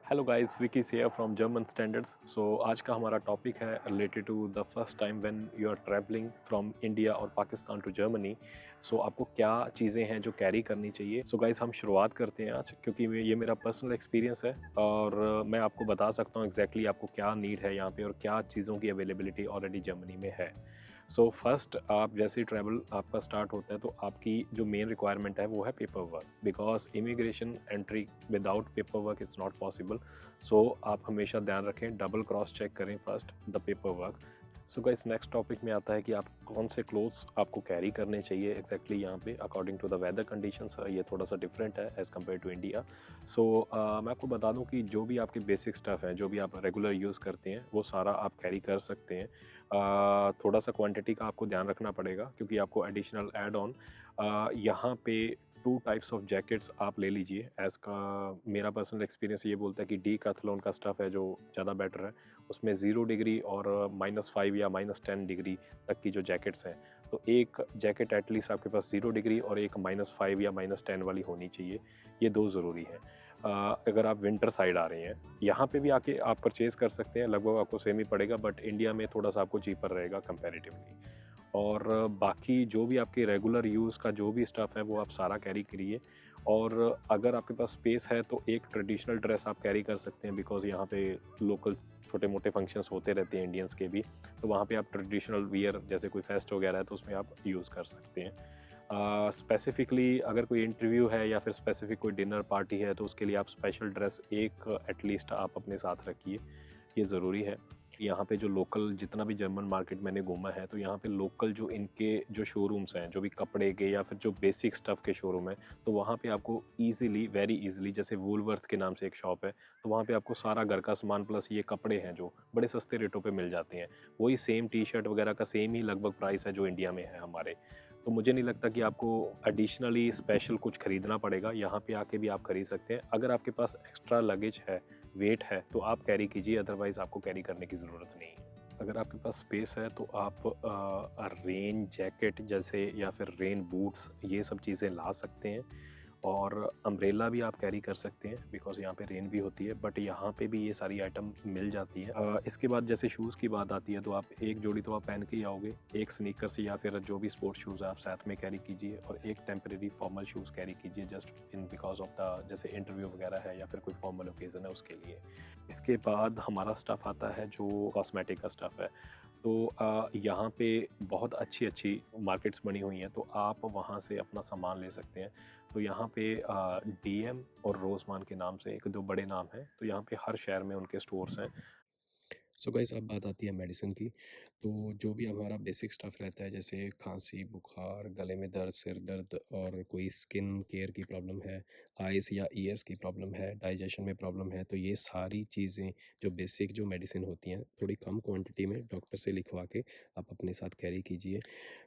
Hello guys, Vicky here from German standards. आज का हमारा टॉपिक है related to the first time when you are travelling from India और Pakistan to Germany. आपको क्या चीज़ें हैं जो कैरी करनी चाहिए। गाइस, हम शुरुआत करते हैं आज, क्योंकि ये मेरा पर्सनल एक्सपीरियंस है और मैं आपको बता सकता हूँ एग्जैक्टली आपको क्या नीड है यहाँ पे और क्या चीज़ों की अवेलेबिलिटी ऑलरेडी जर्मनी में है। फर्स्ट, आप जैसे ही ट्रैवल आपका स्टार्ट होता है तो आपकी जो मेन रिक्वायरमेंट है वो है paper work, because immigration entry without paper work is not possible. आप हमेशा ध्यान रखें, डबल क्रॉस चेक करें first the paper work. Guys, next topic में आता है कि आप कौन से क्लोथ्स आपको कैरी करने चाहिए एग्जैक्टली यहाँ पे according to the weather conditions. ये थोड़ा सा डिफरेंट है एज़ कम्पेयर टू इंडिया। मैं आपको बता दूँ कि जो भी आपके बेसिक स्टफ़ हैं, जो भी आप रेगुलर यूज़ करते हैं, वो सारा आप कैरी कर सकते हैं। थोड़ा सा क्वांटिटी का आपको ध्यान रखना पड़ेगा, क्योंकि आपको एडिशनल ऐड ऑन यहाँ पे 2 टाइप्स ऑफ जैकेट्स आप ले लीजिए। एज़ का मेरा पर्सनल एक्सपीरियंस ये बोलता है कि डीकैथलॉन का स्टफ़ है जो ज़्यादा बेटर है। उसमें 0 डिग्री और -5 या -10 डिग्री तक की जो जैकेट्स हैं, तो एक जैकेट एटलीस्ट आपके पास 0 डिग्री और एक -5 या -10 वाली होनी चाहिए। ये 2 ज़रूरी हैं। अगर आप विंटर साइड आ रहे हैं, यहाँ पे भी आके आप परचेज़ कर सकते हैं, लगभग आपको सेम ही पड़ेगा, बट इंडिया में थोड़ा सा आपको चीपर रहेगा कंपैरेटिवली। और बाकी जो भी आपके रेगुलर यूज़ का जो भी स्टफ़ है वो आप सारा कैरी करिए। और अगर आपके पास स्पेस है तो एक ट्रेडिशनल ड्रेस आप कैरी कर सकते हैं, बिकॉज़ यहाँ पे लोकल छोटे मोटे फंक्शंस होते रहते हैं इंडियंस के भी, तो वहाँ पे आप ट्रेडिशनल वियर जैसे कोई फेस्ट वगैरह है तो उसमें आप यूज़ कर सकते हैं। स्पेसिफ़िकली अगर कोई इंटरव्यू है या फिर स्पेसिफ़िक कोई डिनर पार्टी है तो उसके लिए आप स्पेशल ड्रेस एक एटलीस्ट आप अपने साथ रखिए, ये ज़रूरी है। यहाँ पे जो लोकल जितना भी जर्मन मार्केट मैंने घूमा है, तो यहाँ पे लोकल जो इनके जो शोरूम्स हैं, जो भी कपड़े के या फिर जो बेसिक स्टफ़ के शोरूम हैं, तो वहाँ पे आपको ईज़िली, वेरी ईज़िली, जैसे वूलवर्थ के नाम से एक शॉप है, तो वहाँ पे आपको सारा घर का सामान प्लस ये कपड़े हैं जो बड़े सस्ते रेटों पे मिल जाते हैं। वही सेम टी-शर्ट वगैरह का सेम ही लगभग प्राइस है जो इंडिया में है हमारे। तो मुझे नहीं लगता कि आपको एडिशनली स्पेशल कुछ खरीदना पड़ेगा, यहाँ पे आके भी आप खरीद सकते हैं। अगर आपके पास एक्स्ट्रा लगेज है, वेट है, तो आप कैरी कीजिए, अदरवाइज़ आपको कैरी करने की ज़रूरत नहीं है। अगर आपके पास स्पेस है तो आप रेन जैकेट जैसे या फिर रेन बूट्स ये सब चीज़ें ला सकते हैं। और अम्ब्रेला भी आप कैरी कर सकते हैं, बिकॉज़ यहाँ पे रेन भी होती है, बट यहाँ पे भी ये सारी आइटम मिल जाती है। इसके बाद जैसे शूज़ की बात आती है तो आप एक जोड़ी तो आप पहन के ही आओगे, एक स्नीकर्स या फिर जो भी स्पोर्ट्स शूज़ आप साथ में कैरी कीजिए और एक टेम्परेरी फॉर्मल शूज़ कैरी कीजिए, just in because of the जैसे इंटरव्यू वगैरह है या फिर कोई फॉर्मल ओकेज़न है उसके लिए। इसके बाद हमारा स्टफ़ आता है जो कॉस्मेटिक का स्टफ़ है। यहाँ पे बहुत अच्छी मार्केट्स बनी हुई हैं, तो आप वहाँ से अपना सामान ले सकते हैं। तो यहाँ पे डीएम और रोज़मान के नाम से एक दो बड़े नाम हैं, तो यहाँ पे हर शहर में उनके स्टोर्स हैं। गाइस, अब बात आती है मेडिसिन की। तो जो भी हमारा बेसिक स्टफ़ रहता है, जैसे खांसी, बुखार, गले में दर्द, सिर दर्द और कोई स्किन केयर की प्रॉब्लम है, आइज़ या ईयर्स की प्रॉब्लम है, डाइजेशन में प्रॉब्लम है, तो ये सारी चीज़ें जो बेसिक जो मेडिसिन होती हैं, थोड़ी कम क्वांटिटी में डॉक्टर से लिखवा के आप अपने साथ कैरी कीजिए।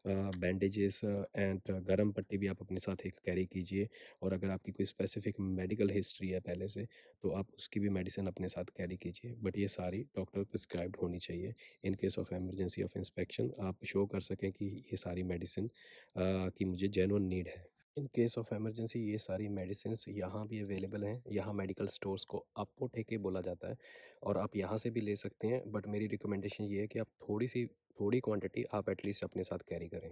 बैंडेजेस एंड गरम पट्टी भी आप अपने साथ एक कैरी कीजिए। और अगर आपकी कोई स्पेसिफिक मेडिकल हिस्ट्री है पहले से, तो आप उसकी भी मेडिसिन अपने साथ कैरी कीजिए, बट ये सारी डॉक्टर प्रिस्क्राइब्ड होनी चाहिए। In case of emergency of inspection आप शो कर सकें कि ये सारी मेडिसिन की मुझे जेन्युइन नीड है। इन केस ऑफ इमरजेंसी ये सारी मेडिसिन यहाँ भी अवेलेबल हैं। यहाँ मेडिकल स्टोर्स को अपोथेके बोला जाता है और आप यहाँ से भी ले सकते हैं, बट मेरी रिकमेंडेशन ये है कि आप थोड़ी क्वांटिटी आप एटलीस्ट अपने साथ कैरी करें।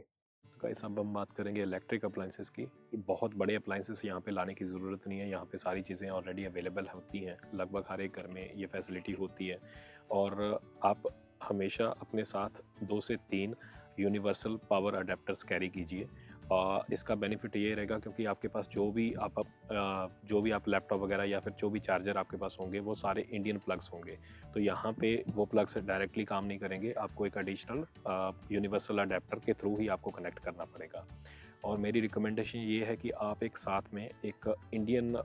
गाइस, अब हम बात करेंगे इलेक्ट्रिक अप्लाइंसेस की। बहुत बड़े अप्लाइंसेस यहाँ पे लाने की ज़रूरत नहीं है, यहाँ पे सारी चीज़ें ऑलरेडी अवेलेबल होती हैं, लगभग हर एक घर में ये फैसिलिटी होती है। और आप हमेशा अपने साथ 2 से 3 यूनिवर्सल पावर अडेप्टर्स कैरी कीजिए। इसका बेनिफिट ये रहेगा, क्योंकि आपके पास जो भी आप लैपटॉप वगैरह या फिर जो भी चार्जर आपके पास होंगे वो सारे इंडियन प्लग्स होंगे, तो यहाँ पे वो प्लग्स डायरेक्टली काम नहीं करेंगे, आपको एक एडिशनल यूनिवर्सल अडेप्टर के थ्रू ही आपको कनेक्ट करना पड़ेगा। और मेरी रिकमेंडेशन ये है कि आप एक साथ में एक इंडियन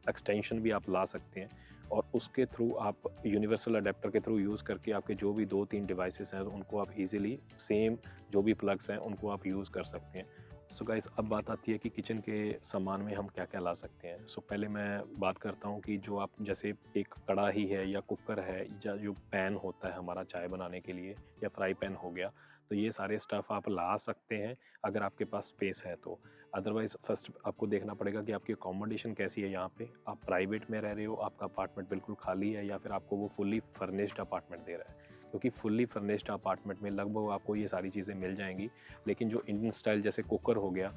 एक्सटेंशन भी आप ला सकते हैं, और उसके थ्रू आप यूनिवर्सल अडेप्टर के थ्रू यूज़ करके आपके जो भी 2-3 डिवाइसेस हैं उनको आप इजीली सेम जो भी प्लग्स हैं उनको आप यूज़ कर सकते हैं। सो गाइस, अब बात आती है कि किचन के सामान में हम क्या क्या ला सकते हैं। सो पहले मैं बात करता हूँ कि जो आप जैसे एक कढ़ाई है या कुकर है या जो पैन होता है हमारा चाय बनाने के लिए या फ्राई पैन हो गया, तो ये सारे स्टफ़ आप ला सकते हैं अगर आपके पास स्पेस है तो। अदरवाइज़ फर्स्ट आपको देखना पड़ेगा कि आपकी अकोमोडेशन कैसी है यहाँ पे। आप प्राइवेट में रह रहे हो, आपका अपार्टमेंट बिल्कुल खाली है, या फिर आपको वो फुल्ली फर्निश्ड अपार्टमेंट दे रहा है। क्योंकि फुल्ली फर्निश्ड अपार्टमेंट में लगभग आपको ये सारी चीज़ें मिल जाएंगी। लेकिन जो इंडियन स्टाइल जैसे कुकर हो गया,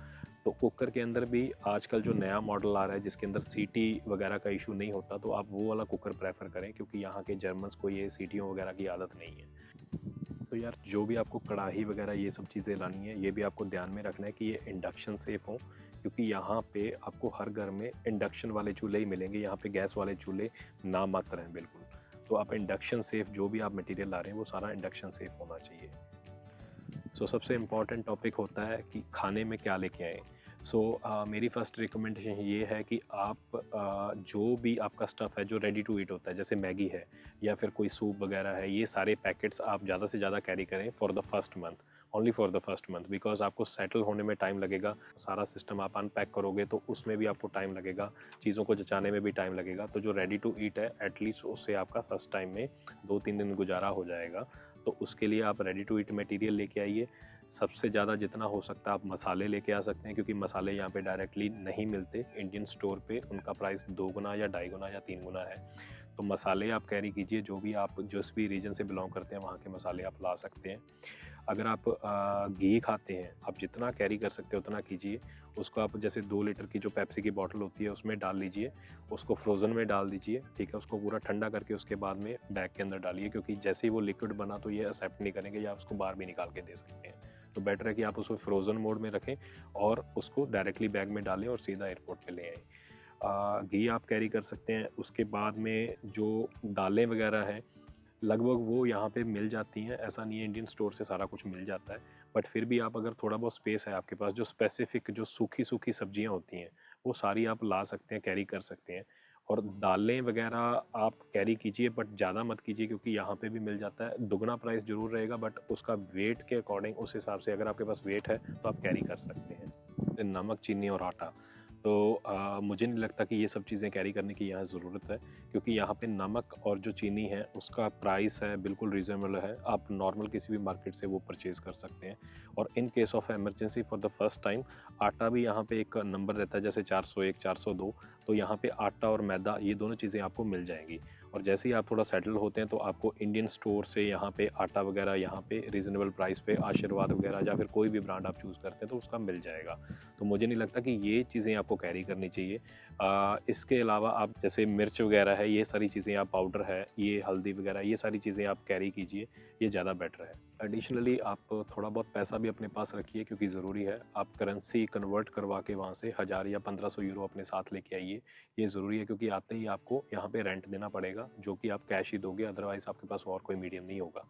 तो कुकर के अंदर भी आजकल जो नया मॉडल आ रहा है जिसके अंदर सीटी वगैरह का इशू नहीं होता, तो आप वो वाला कुकर प्रेफर करें, क्योंकि यहाँ के जर्मन्स को ये सीटियों वगैरह की आदत नहीं है। तो यार, जो भी आपको कढ़ाई वगैरह ये सब चीज़ें लानी है, ये भी आपको ध्यान में रखना है कि ये इंडक्शन सेफ़ हो, क्योंकि यहाँ पे आपको हर घर में इंडक्शन वाले चूल्हे ही मिलेंगे। यहाँ पे गैस वाले चूल्हे नामात्र हैं बिल्कुल। तो आप इंडक्शन सेफ़ जो भी आप मटेरियल ला रहे हैं वो सारा इंडक्शन सेफ़ होना चाहिए। सो सबसे इम्पॉर्टेंट टॉपिक होता है कि खाने में क्या लेके आएँ। मेरी फ़र्स्ट रिकमेंडेशन ये है कि आप जो भी आपका स्टफ़ है जो रेडी टू ईट होता है, जैसे मैगी है या फिर कोई सूप वगैरह है, ये सारे पैकेट्स आप ज़्यादा से ज़्यादा कैरी करें for the first month, only for the first month, because आपको सेटल होने में टाइम लगेगा। सारा सिस्टम आप अनपैक करोगे तो उसमें भी आपको टाइम लगेगा, चीज़ों को जचाने में भी टाइम लगेगा। तो जो रेडी टू ईट है, एटलीस्ट उससे आपका फर्स्ट टाइम में 2-3 दिन गुजारा हो जाएगा। तो उसके लिए आप रेडी टू ईट मटेरियल लेके आइए। सबसे ज़्यादा जितना हो सकता है आप मसाले लेके आ सकते हैं, क्योंकि मसाले यहाँ पे डायरेक्टली नहीं मिलते। इंडियन स्टोर पे उनका प्राइस 2 गुना या 2.5 गुना या 3 गुना है। तो मसाले आप कैरी कीजिए, जो भी आप जिस भी रीजन से बिलोंग करते हैं वहाँ के मसाले आप ला सकते हैं। अगर आप घी खाते हैं, आप जितना कैरी कर सकते हैं उतना कीजिए। उसको आप जैसे 2 लीटर की जो पेप्सी की बॉटल होती है उसमें डाल लीजिए, उसको फ्रोज़न में डाल दीजिए, ठीक है। उसको पूरा ठंडा करके उसके बाद में बैग के अंदर डालिए, क्योंकि जैसे ही वो लिक्विड बना तो ये एक्सेप्ट नहीं करेंगे, या उसको बाहर भी निकाल के दे सकते हैं। तो बेटर है कि आप उसको फ्रोज़न मोड में रखें और उसको डायरेक्टली बैग में डालें और सीधा एयरपोर्ट पे ले आएँ। घी आप कैरी कर सकते हैं। उसके बाद में जो दालें वगैरह हैं, लगभग वो यहाँ पे मिल जाती हैं। ऐसा नहीं है, इंडियन स्टोर से सारा कुछ मिल जाता है, बट फिर भी आप अगर थोड़ा बहुत स्पेस है आपके पास, जो स्पेसिफ़िक जो सूखी सब्जियाँ होती हैं वो सारी आप ला सकते हैं, कैरी कर सकते हैं। और दालें वगैरह आप कैरी कीजिए, बट ज़्यादा मत कीजिए, क्योंकि यहाँ पे भी मिल जाता है। दुगना प्राइस ज़रूर रहेगा, बट उसका वेट के अकॉर्डिंग, उस हिसाब से अगर आपके पास वेट है तो आप कैरी कर सकते हैं। नमक, चीनी और आटा, तो मुझे नहीं लगता कि ये सब चीज़ें कैरी करने की यहाँ ज़रूरत है, क्योंकि यहाँ पे नमक और जो चीनी है उसका प्राइस है बिल्कुल रीज़नेबल है। आप नॉर्मल किसी भी मार्केट से वो परचेज़ कर सकते हैं। और in case of emergency for the first time, आटा भी यहाँ पे एक नंबर रहता है, जैसे 401, 402, तो यहाँ पे आटा और मैदा, ये दोनों चीज़ें आपको मिल जाएंगी। और जैसे ही आप थोड़ा सेटल होते हैं तो आपको इंडियन स्टोर से यहाँ पे आटा वगैरह यहाँ पे रीज़नेबल प्राइस पे, आशीर्वाद वगैरह या फिर कोई भी ब्रांड आप चूज़ करते हैं तो उसका मिल जाएगा। तो मुझे नहीं लगता कि ये चीज़ें आपको कैरी करनी चाहिए। इसके अलावा आप जैसे मिर्च वगैरह है, ये सारी चीज़ें आप, पाउडर है, ये हल्दी वगैरह, ये सारी चीज़ें आप कैरी कीजिए, ये ज़्यादा बेटर है। एडिशनली आप थोड़ा बहुत पैसा भी अपने पास रखिए, क्योंकि ज़रूरी है। आप करेंसी कन्वर्ट करवा के वहाँ से 1000 या 1500 यूरो अपने साथ लेके आइए। ये ज़रूरी है, क्योंकि आते ही आपको यहाँ पे रेंट देना पड़ेगा, जो कि आप कैश ही दोगे, अदरवाइज़ आपके पास और कोई मीडियम नहीं होगा।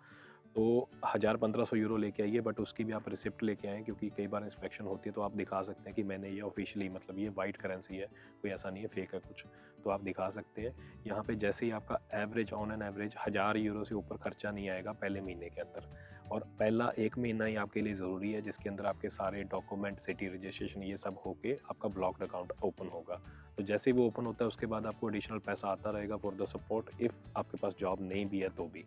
तो 1000-1500 यूरो लेके आइए, बट उसकी भी आप रिसिप्ट लेके आएँ, क्योंकि कई बार इंस्पेक्शन होती है तो आप दिखा सकते हैं कि मैंने ये ऑफिशियली, मतलब ये वाइट करेंसी है, कोई ऐसा नहीं है फेक है कुछ, तो आप दिखा सकते हैं। यहाँ पे जैसे ही आपका average, on an average 1000 euro से ऊपर खर्चा नहीं आएगा पहले महीने के अंदर। और पहला 1 महीना ही आपके लिए ज़रूरी है, जिसके अंदर आपके सारे डॉक्यूमेंट, सिटी रजिस्ट्रेशन, ये सब होके आपका ब्लॉक्ड अकाउंट ओपन होगा। तो जैसे ही वो ओपन होता है उसके बाद आपको एडिशनल पैसा आता रहेगा फॉर द सपोर्ट, इफ़ आपके पास जॉब नहीं भी है तो भी।